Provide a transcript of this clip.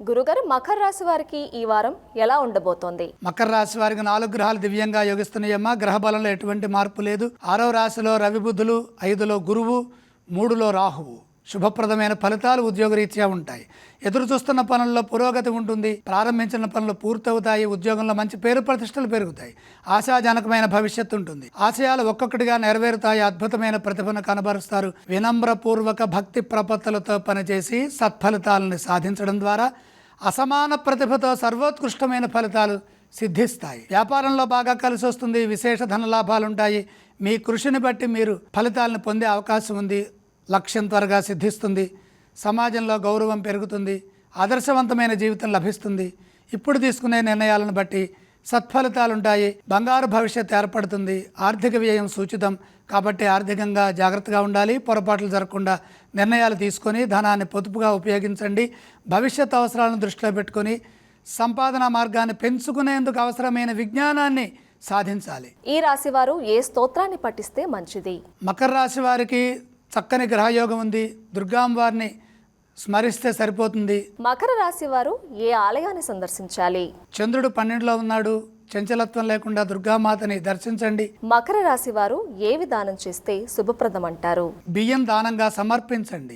గురుగారు, మకర రాశి వారికి ఈ వారం ఎలా ఉండబోతోంది? మకర రాశి వారికి 4 గ్రహాలు దివ్యంగా యోగిస్తున్నాయమ్మా. గ్రహ బలంలో ఎటువంటి మార్పు లేదు. 6వ రాశిలో రవి బుధులు, 5లో గురువు, 3లో రాహువు. శుభప్రదమైన ఫలితాలు ఉద్యోగరీత్యా ఉంటాయి. ఎదురు చూస్తున్న పనుల్లో పురోగతి ఉంటుంది. ప్రారంభించిన పనులు పూర్తవుతాయి. ఉద్యోగంలో మంచి పేరు ప్రతిష్టలు పెరుగుతాయి. ఆశాజనకమైన భవిష్యత్తు ఉంటుంది. ఆశయాలు ఒక్కొక్కటిగా నెరవేరుతాయి. అద్భుతమైన ప్రతిభను కనబరుస్తారు. వినమ్రపూర్వక భక్తి ప్రపత్తులతో పనిచేసి సత్ఫలితాలను సాధించడం ద్వారా అసమాన ప్రతిభతో సర్వోత్కృష్టమైన ఫలితాలు సిద్ధిస్తాయి. వ్యాపారంలో బాగా కలిసి వస్తుంది. విశేష ధన లాభాలు ఉంటాయి. మీ కృషిని బట్టి మీరు ఫలితాలను పొందే అవకాశం ఉంది. లక్ష్యం త్వరగా సిద్ధిస్తుంది. సమాజంలో గౌరవం పెరుగుతుంది. ఆదర్శవంతమైన జీవితం లభిస్తుంది. ఇప్పుడు తీసుకునే నిర్ణయాలను బట్టి సత్ఫలితాలుంటాయి. బంగారు భవిష్యత్తు ఏర్పడుతుంది. ఆర్థిక వ్యయం సూచితం కాబట్టి ఆర్థికంగా జాగ్రత్తగా ఉండాలి. పొరపాట్లు జరగకుండా నిర్ణయాలు తీసుకొని ధనాన్ని పొదుపుగా ఉపయోగించండి. భవిష్యత్ అవసరాలను దృష్టిలో పెట్టుకొని సంపాదన మార్గాన్ని పెంచుకునేందుకు అవసరమైన విజ్ఞానాన్ని సాధించాలి. ఈ రాశి వారు ఏ స్తోత్రాన్ని పఠిస్తే మంచిది? మకర రాశి వారికి చక్కని గ్రహయోగం ఉంది. దుర్గాంవారిని స్మరిస్తే సరిపోతుంది. మకర రాశి వారు ఏ ఆలయాన్ని సందర్శించాలి? చంద్రుడు 12లో ఉన్నాడు. చంచలత్వం లేకుండా దుర్గామాతని దర్శించండి. మకర రాశి వారు ఏ విధానం చేస్తే శుభప్రదం అంటారు? బియ్యం దానంగా సమర్పించండి.